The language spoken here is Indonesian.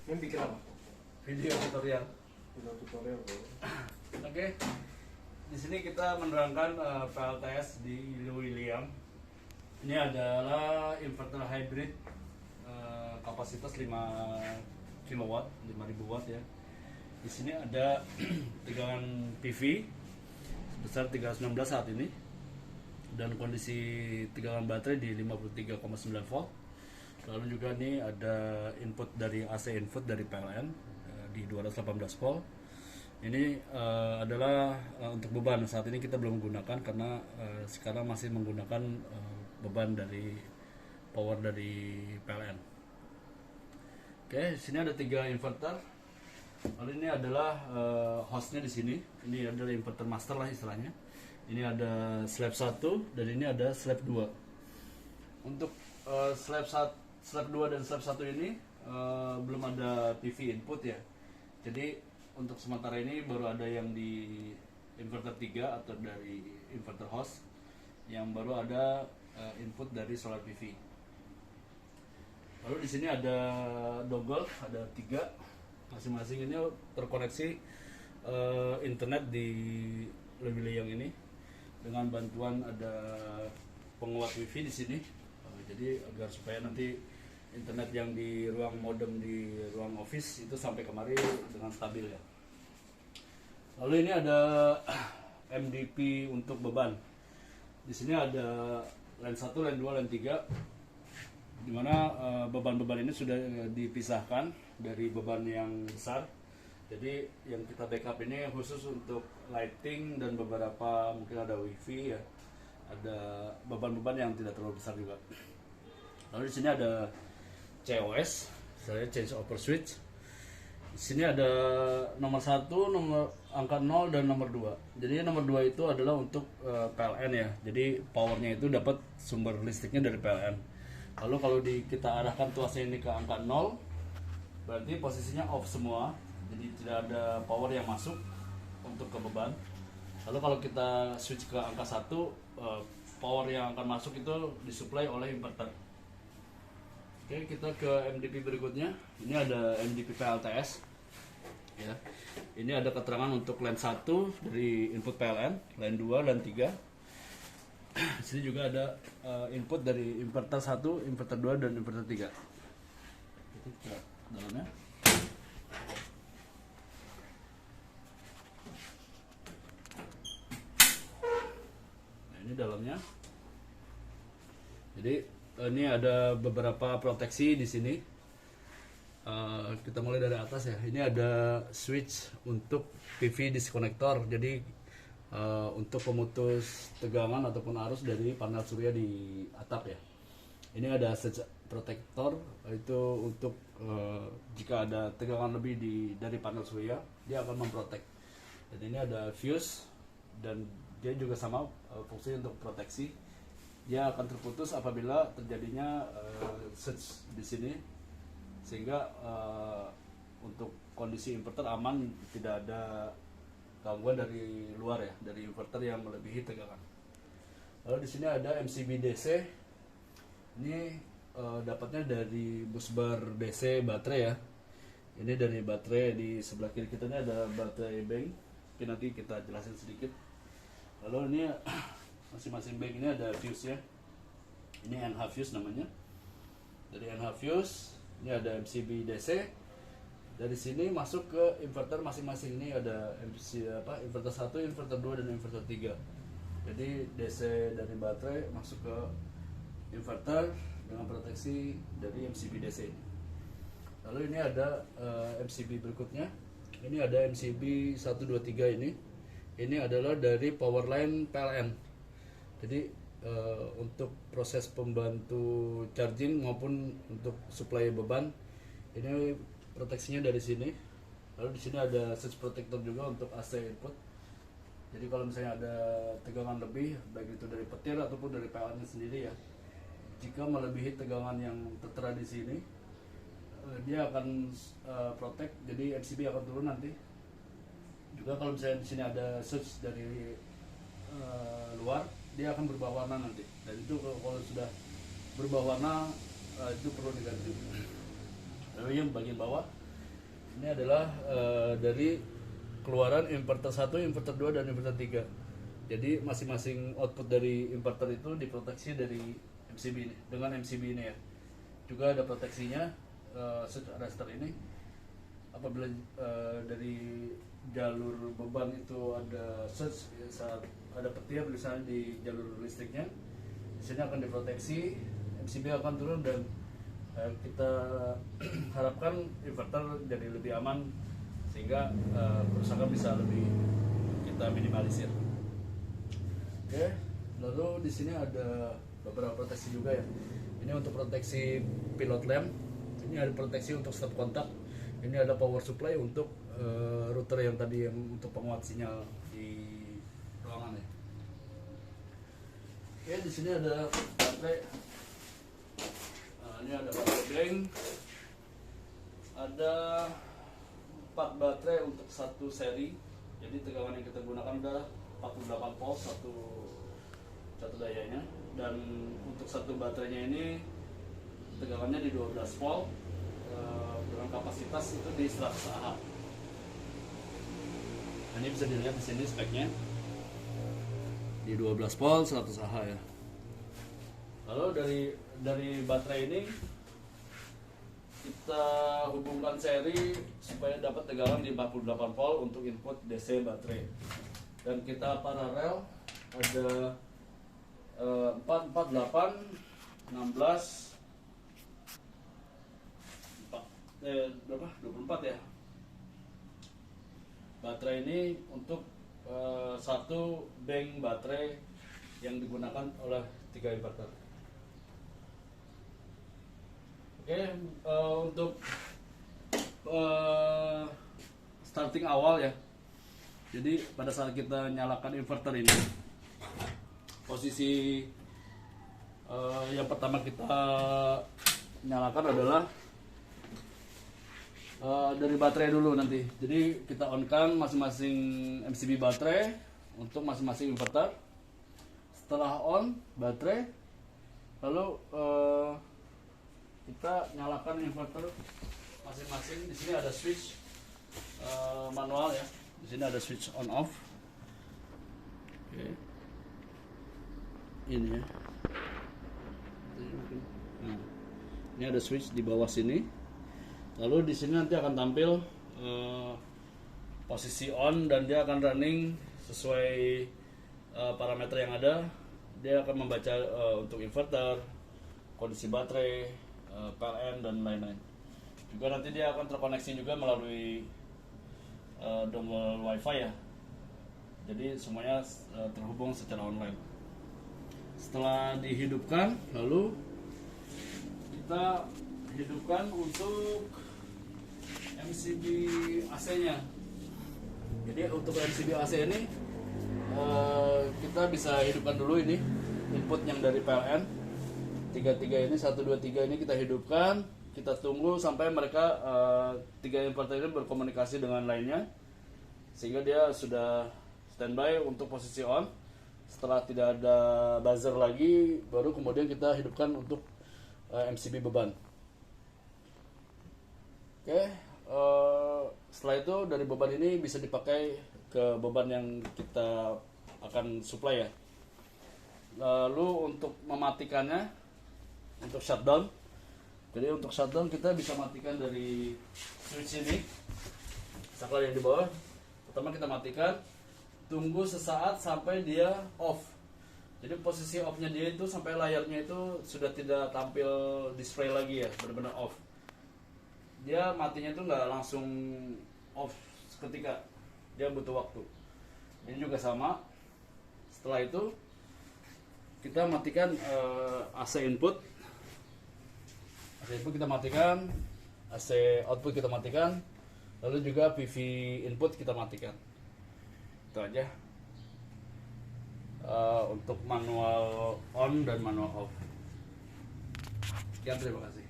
Ini bikin apa? Video tutorial. Video tutorial bro. Oke. Di sini kita menerangkan PLTS di William. Ini adalah inverter hybrid kapasitas 5 kW, 5000 watt ya. Di sini ada tegangan PV sebesar 319 saat ini dan kondisi tegangan baterai di 53,9 volt. Lalu juga ini ada input dari AC input dari PLN di 218 volt. Ini adalah untuk beban. Saat ini kita belum menggunakan karena sekarang masih menggunakan beban dari power dari PLN. Oke, di sini ada 3 inverter. Lalu ini adalah hostnya di sini. Ini adalah inverter master lah istilahnya. Ini ada slab 1 dan ini ada slab 2. Untuk slab 2 dan slab 1 ini belum ada PV input ya. Jadi untuk sementara ini baru ada yang di inverter 3 atau dari inverter host, yang baru ada input dari solar PV. Lalu di sini ada dongle, ada 3, masing-masing ini terkoneksi internet di William ini dengan bantuan ada penguat wifi di sini. Jadi agar supaya nanti internet yang di ruang modem di ruang office itu sampai kemari dengan stabil ya. Lalu ini ada MDP untuk beban. Di sini ada line 1, line 2, line 3, di mana beban-beban ini sudah dipisahkan dari beban yang besar. Jadi yang kita backup ini khusus untuk lighting dan beberapa mungkin ada wifi ya. Ada beban-beban yang tidak terlalu besar juga. Lalu di sini ada COS, saya change over switch. Di sini ada nomor 1, nomor angka 0 dan nomor 2. Jadi nomor 2 itu adalah untuk PLN ya. Jadi powernya itu dapat sumber listriknya dari PLN. Lalu kalau kita arahkan tuasnya ini ke angka 0, berarti posisinya off semua. Jadi tidak ada power yang masuk untuk ke beban. Lalu kalau kita switch ke angka 1, power yang akan masuk itu disuplai oleh inverter. Oke, kita ke MDP berikutnya. Ini ada MDP PLTS. Ya. Ini ada keterangan untuk line 1 dari input PLN, line 2, line 3. Di sini juga ada input dari inverter 1, inverter 2 dan inverter 3. Itu ke dalamnya. Nah, ini dalamnya. Jadi ini ada beberapa proteksi di sini. Kita mulai dari atas ya. Ini ada switch untuk PV disconnector. Jadi untuk pemutus tegangan ataupun arus dari panel surya di atap ya. Ini ada surge protector, itu untuk jika ada tegangan lebih dari panel surya, dia akan memprotek. Dan ini ada fuse dan dia juga sama fungsi untuk proteksi. Dia akan terputus apabila terjadinya surge di sini, sehingga untuk kondisi inverter aman, tidak ada gangguan dari luar ya, dari inverter yang melebihi tegangan. Lalu di sini ada MCB DC. Ini dapatnya dari busbar DC baterai ya. Ini dari baterai. Di sebelah kiri kita ini ada baterai bank. Mungkin nanti kita jelasin sedikit. Lalu ini masing-masing bank ini ada fuse ya. Ini NH fuse namanya. Dari NH fuse ini ada MCB DC. Dari sini masuk ke inverter masing-masing. Ini ada inverter 1, inverter 2 dan inverter 3. Jadi DC dari baterai masuk ke inverter dengan proteksi dari MCB DC. Lalu ini ada MCB berikutnya. Ini ada MCB 123 ini. Ini adalah dari power line PLN. Jadi untuk proses pembantu charging maupun untuk suplai beban, ini proteksinya dari sini. Lalu di sini ada surge protector juga untuk AC input. Jadi kalau misalnya ada tegangan lebih, baik itu dari petir ataupun dari PLN sendiri ya, jika melebihi tegangan yang tertera di sini, dia akan protect. Jadi MCB akan turun nanti. Juga kalau misalnya di sini ada surge dari luar, dia akan berubah warna nanti. Dan itu kalau sudah berubah warna, itu perlu diganti. Lalu yang bagian bawah Ini adalah dari keluaran inverter 1, inverter 2, dan inverter 3. Jadi masing-masing output dari inverter itu diproteksi dari MCB ini, dengan MCB ini ya. Juga ada proteksinya switch arrestor ini. Apabila dari jalur beban itu ada surge, saat ada petir misalnya di jalur listriknya, di sini akan diproteksi, MCB akan turun, dan kita harapkan inverter jadi lebih aman sehingga kerusakan bisa lebih kita minimalisir. Oke, lalu di sini ada beberapa proteksi juga ya. Ini untuk proteksi pilot lamp, ini ada proteksi untuk stop kontak, ini ada power supply untuk router yang tadi yang untuk penguat sinyal di ruangan ya. Oke, di sini ada baterai. Ini ada baterai bank, ada 4 baterai untuk satu seri. Jadi tegangan yang kita gunakan adalah 48 volt satu dayanya, dan untuk satu baterainya ini tegangannya di 12 volt dengan kapasitas itu di 100 Ah. Nah, ini bisa dilihat di sini speknya di 12 volt 100 Ah ya. Lalu dari baterai ini kita hubungkan seri supaya dapat tegangan di 48 volt untuk input DC baterai. Dan kita paralel ada 4, 4, 8, 16, berapa? 24 ya. Baterai ini untuk satu bank baterai yang digunakan oleh 3 inverter. Oke, untuk starting awal ya. Jadi pada saat kita nyalakan inverter ini, posisi yang pertama kita nyalakan adalah dari baterai dulu nanti. Jadi kita on kan masing-masing MCB baterai untuk masing-masing inverter. Setelah on baterai, lalu kita nyalakan inverter masing-masing. Di sini ada switch manual ya. Di sini ada switch on off. Oke. Ini ya. Nah, ini ada switch di bawah sini. Lalu di sini nanti akan tampil posisi on, dan dia akan running sesuai parameter yang ada. Dia akan membaca untuk inverter, kondisi baterai, PLN, dan lain-lain. Juga nanti dia akan terkoneksi juga melalui dongle WiFi ya. Jadi semuanya terhubung secara online. Setelah dihidupkan, lalu kita hidupkan untuk MCB AC-nya. Jadi untuk MCB AC ini kita bisa hidupkan dulu ini input yang dari PLN 33 ini, 1, 2, 3 ini kita hidupkan. Kita tunggu sampai mereka 3 inverter ini berkomunikasi dengan lainnya sehingga dia sudah standby untuk posisi on. Setelah tidak ada buzzer lagi, baru kemudian kita hidupkan untuk MCB beban. Oke, setelah itu dari beban ini bisa dipakai ke beban yang kita akan supply ya. Lalu untuk mematikannya, untuk shutdown, jadi untuk shutdown kita bisa matikan dari switch ini, saklar yang di bawah. Pertama kita matikan, tunggu sesaat sampai dia off. Jadi posisi off-nya dia itu sampai layarnya itu sudah tidak tampil display lagi ya, benar-benar off. Dia matinya itu nggak langsung off seketika, dia butuh waktu. Ini juga sama. Setelah itu kita matikan AC input. AC input kita matikan, AC output kita matikan, lalu juga PV input kita matikan. Itu aja untuk manual on dan manual off. Sekian, terima kasih.